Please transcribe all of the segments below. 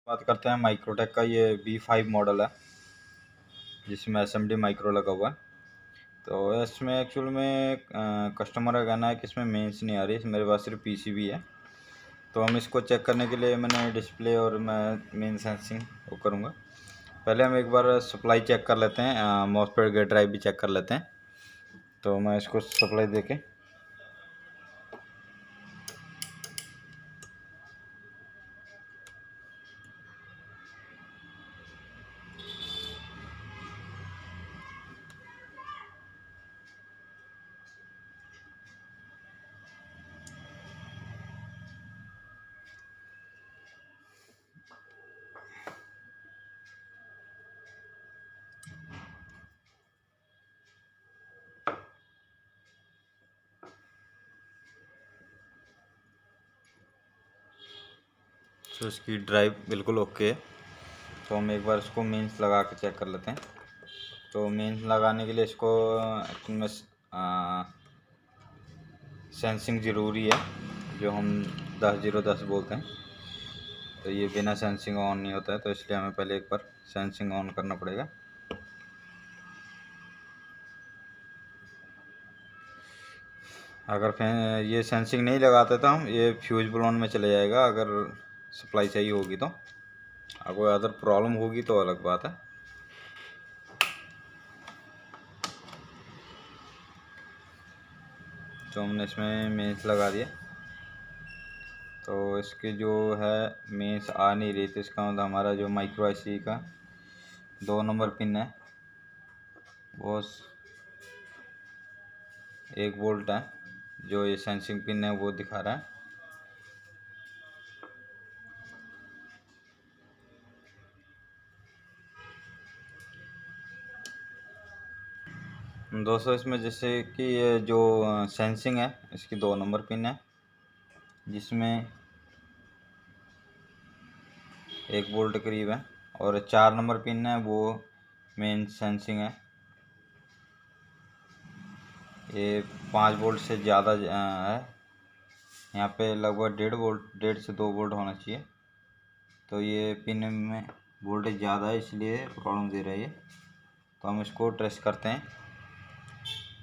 बात करते हैं माइक्रोटेक का। ये V5 मॉडल है जिसमें SMD माइक्रो लगा हुआ है। तो इसमें एक्चुअल में कस्टमर का कहना है कि इसमें मेंस नहीं आ रही, मेरे पास सिर्फ PCB है। तो हम इसको चेक करने के लिए मैंने डिस्प्ले और मैं मेन सेंसिंग वो करूँगा। पहले हम एक बार सप्लाई चेक कर लेते हैं, मॉसफेट गेट ड्राइव भी चेक कर लेते हैं। तो मैं इसको सप्लाई देके तो इसकी ड्राइव बिल्कुल ओके है। तो हम एक बार इसको मेंस लगा के चेक कर लेते हैं। तो मेंस लगाने के लिए इसको एक्चुअल में सेंसिंग ज़रूरी है, जो हम 10-0-10 बोलते हैं। तो ये बिना सेंसिंग ऑन नहीं होता है, तो इसलिए हमें पहले एक बार सेंसिंग ऑन करना पड़ेगा। अगर ये सेंसिंग नहीं लगाते तो हम ये फ्यूज ब्लोन में चले जाएगा। अगर सप्लाई चाहिए होगी तो, अगर अदर प्रॉब्लम होगी तो अलग बात है। तो हमने इसमें मेंस लगा दिया। तो इसके जो है मेंस आ नहीं रही, तो इसका मतलब हमारा जो माइक्रो IC का 2 नंबर पिन है वो 1 वोल्ट है, जो ये सेंसिंग पिन है वो दिखा रहा है। दोस्तों इसमें जैसे कि ये जो सेंसिंग है इसकी 2 नंबर पिन है, जिसमें 1 वोल्ट करीब है, और 4 नंबर पिन है वो मेन सेंसिंग है। ये 5 वोल्ट से ज़्यादा है, यहाँ पे लगभग 1.5 से 2 वोल्ट होना चाहिए। तो ये पिन में वोल्टेज ज़्यादा है, इसलिए प्रॉब्लम दे रही है। तो हम इसको ट्रेस करते हैं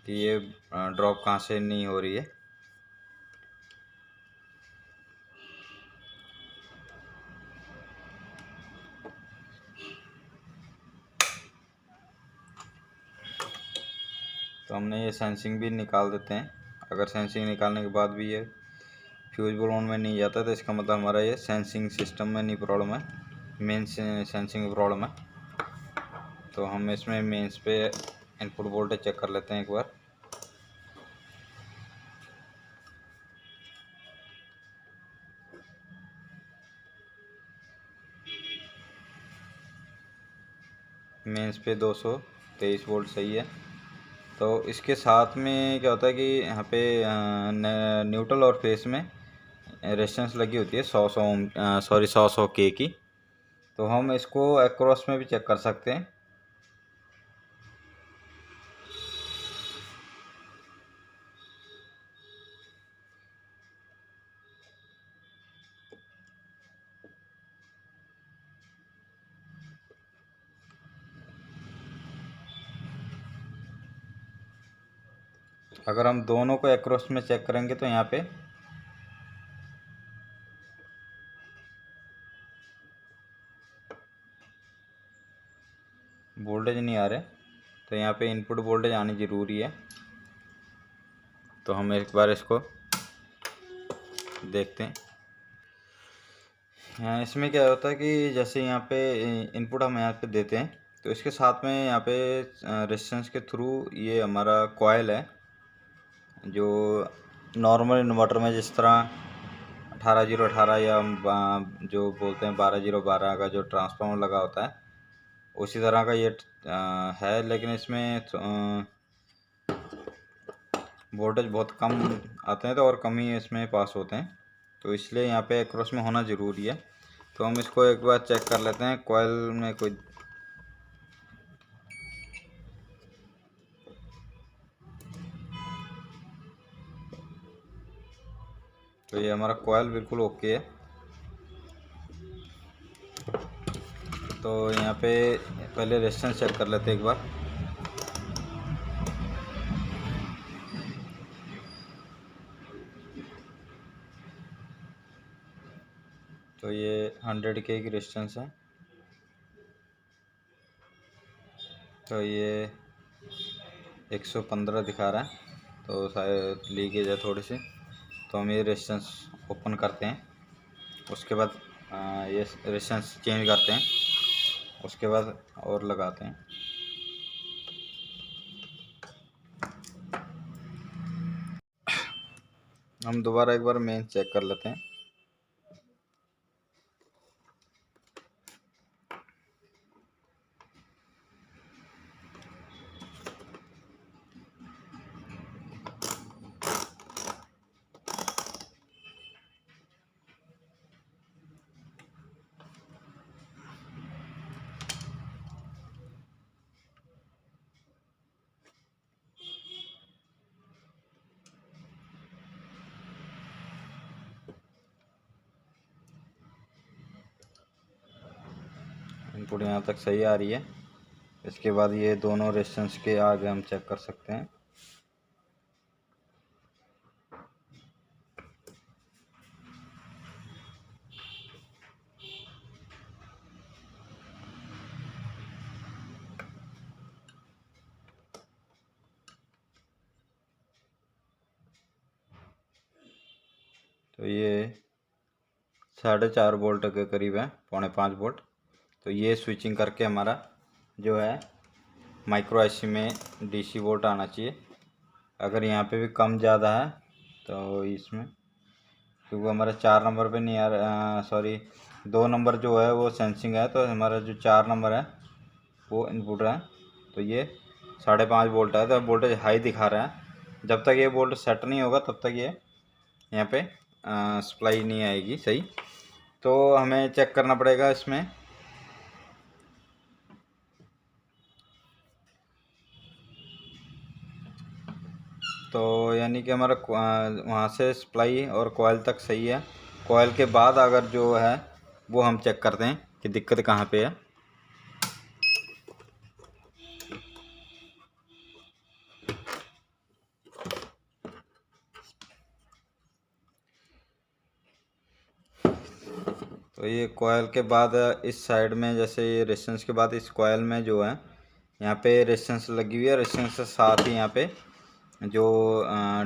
कि ये ड्रॉप कहाँ से नहीं हो रही है। तो हमने ये सेंसिंग भी निकाल देते हैं। अगर सेंसिंग निकालने के बाद भी ये फ्यूज ब्लोन में नहीं जाता तो इसका मतलब हमारा ये सेंसिंग सिस्टम में नहीं प्रॉब्लम है, मेन सेंसिंग में प्रॉब्लम है। तो हम इसमें मेंस पे इनपुट वोल्टेज चेक कर लेते हैं एक बार। मेंस पे 223 वोल्ट सही है। तो इसके साथ में क्या होता है कि यहाँ पे न्यूट्रल और फेस में रेजिस्टेंस लगी होती है 100 के की। तो हम इसको अक्रॉस में भी चेक कर सकते हैं। अगर हम दोनों को अक्रॉस में चेक करेंगे तो यहाँ पे वोल्टेज नहीं आ रहे, तो यहाँ पे इनपुट वोल्टेज आनी ज़रूरी है। तो हम एक बार इसको देखते हैं। इसमें क्या होता है कि जैसे यहाँ पे इनपुट हम यहाँ पे देते हैं, तो इसके साथ में यहाँ पे रेजिस्टेंस के थ्रू ये हमारा कॉयल है, जो नॉर्मल इन्वर्टर में जिस तरह 18018 या जो बोलते हैं 12012 का जो ट्रांसफार्मर लगा होता है, उसी तरह का ये है। लेकिन इसमें वोल्टेज बहुत कम आते हैं, तो और कम ही इसमें पास होते हैं। तो इसलिए यहाँ पे क्रॉस में होना ज़रूरी है। तो हम इसको एक बार चेक कर लेते हैं कॉइल में कोई। तो ये हमारा कॉइल बिल्कुल ओके है। तो यहाँ पे पहले रेजिस्टेंस चेक कर लेते हैं एक बार। तो ये 100 के की रेजिस्टेंस है, तो ये 115 दिखा रहा है, तो शायद लीकेज है थोड़ी सी। तो हम ये रेजिस्टेंस ओपन करते हैं, उसके बाद ये रेजिस्टेंस चेंज करते हैं, उसके बाद और लगाते हैं। हम दोबारा एक बार मेन चेक कर लेते हैं। इनपुट यहाँ तक सही आ रही है। इसके बाद ये दोनों रेजिस्टेंस के आगे हम चेक कर सकते हैं। तो ये 4.5 वोल्ट के करीब है, 4.5 वोल्ट। तो ये स्विचिंग करके हमारा जो है माइक्रो आईसी में डीसी वोल्ट आना चाहिए। अगर यहाँ पे भी कम ज़्यादा है तो इसमें, क्योंकि हमारा 4 नंबर पे नहीं आ रहा, सॉरी 2 नंबर जो है वो सेंसिंग है, तो हमारा जो 4 नंबर है वो इनपुट है। तो ये 5.5 वोल्ट है, तो वोल्टेज हाई दिखा रहा है। जब तक ये वोल्ट सेट नहीं होगा तब तक ये यहाँ पे सप्लाई नहीं आएगी सही। तो हमें चेक करना पड़ेगा इसमें। तो यानी कि हमारा वहाँ से सप्लाई और कॉइल तक सही है। कॉइल के बाद अगर जो है वो हम चेक करते हैं कि दिक्कत कहाँ पे है। तो ये कॉइल के बाद इस साइड में, जैसे ये रेजिस्टेंस के बाद इस कॉइल में जो है यहाँ पे रेजिस्टेंस लगी हुई है। रेजिस्टेंस के साथ ही यहाँ पे जो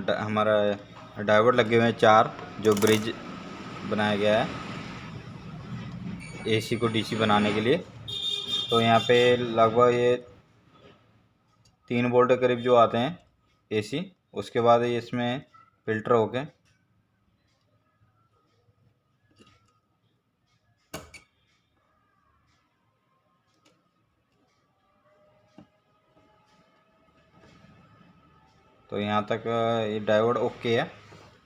हमारा डायोड लगे हुए हैं 4, जो ब्रिज बनाया गया है एसी को डीसी बनाने के लिए। तो यहाँ पे लगभग ये 3 वोल्ट के करीब जो आते हैं एसी, उसके बाद ये इसमें फिल्टर होके तो यहाँ तक ये डायोड ओके है।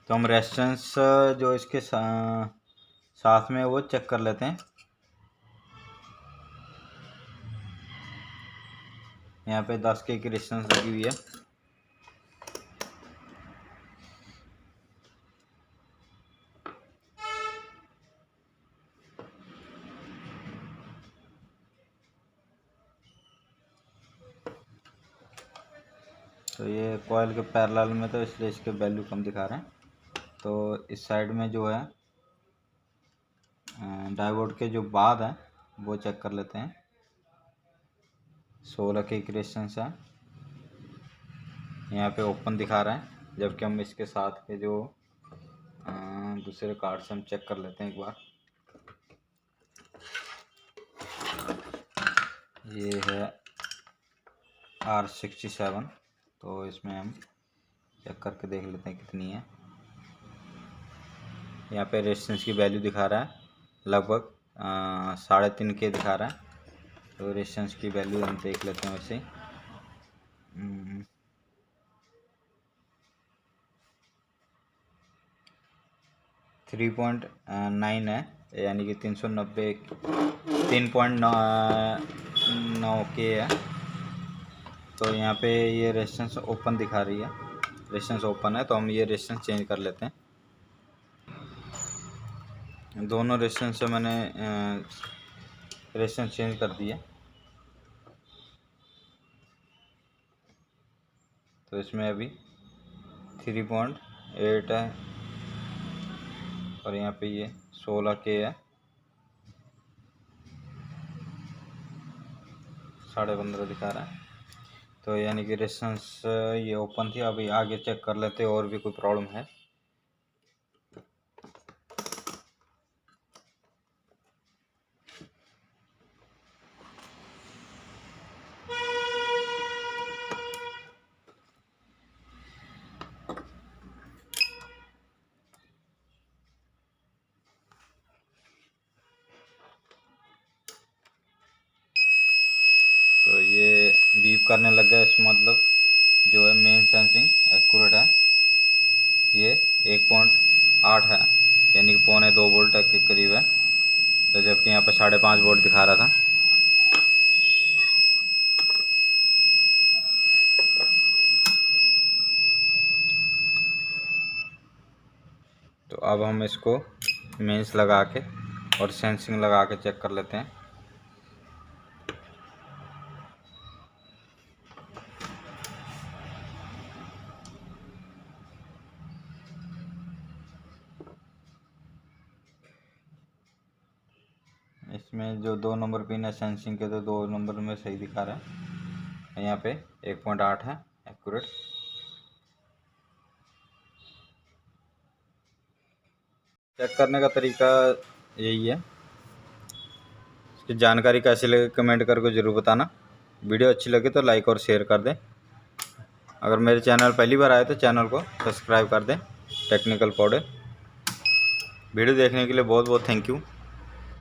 तो हम रेजिस्टेंस जो इसके साथ में वो चेक कर लेते हैं। यहाँ पे 10 के की रेजिस्टेंस लगी हुई है। तो ये कॉइल के पैरेलल में, तो इसलिए इसके वैल्यू कम दिखा रहे हैं। तो इस साइड में जो है डायोड के जो बाद है वो चेक कर लेते हैं। 16 के रेजिस्टेंस है, यहाँ पे ओपन दिखा रहा है, जबकि हम इसके साथ के जो दूसरे कार्ड से हम चेक कर लेते हैं एक बार। ये है R67, तो इसमें हम चेक करके देख लेते हैं कितनी है। यहाँ पे रेजिस्टेंस की वैल्यू दिखा रहा है लगभग 3.5 के दिखा रहा है। तो रेजिस्टेंस की वैल्यू हम देख लेते हैं वैसे। 3.9 है, यानी कि 390 3.9 के है। तो यहाँ पे ये रेजिस्टेंस ओपन दिखा रही है, रेजिस्टेंस ओपन है, तो हम ये रेजिस्टेंस चेंज कर लेते हैं। दोनों रेजिस्टेंस से मैंने रेशन चेंज कर दिए। तो इसमें अभी 3.8 है और यहाँ पे ये 16K है, 15.5 दिखा रहा है। तो यानी कि रेशंस ये ओपन थी। अभी आगे चेक कर लेते और भी कोई प्रॉब्लम है। तो ये बीप करने लग गया, इसका मतलब जो है मेन सेंसिंग एक्यूरेट है। ये 1.8 है, यानी कि 1.25 वोल्ट के करीब है। तो जबकि यहाँ पे 5.5 वोल्ट दिखा रहा था। तो अब हम इसको मेंस लगा के और सेंसिंग लगा के चेक कर लेते हैं। इसमें जो 2 नंबर पिन है सेंसिंग के, तो 2 नंबर में सही दिखा रहा है। यहाँ पे 1.8 है एक्यूरेट। चेक करने का तरीका यही है। इसकी जानकारी कैसी लगे कमेंट करके ज़रूर बताना। वीडियो अच्छी लगे तो लाइक और शेयर कर दें। अगर मेरे चैनल पहली बार आए तो चैनल को सब्सक्राइब कर दें। टेक्निकल पॉडे वीडियो देखने के लिए बहुत बहुत थैंक यू।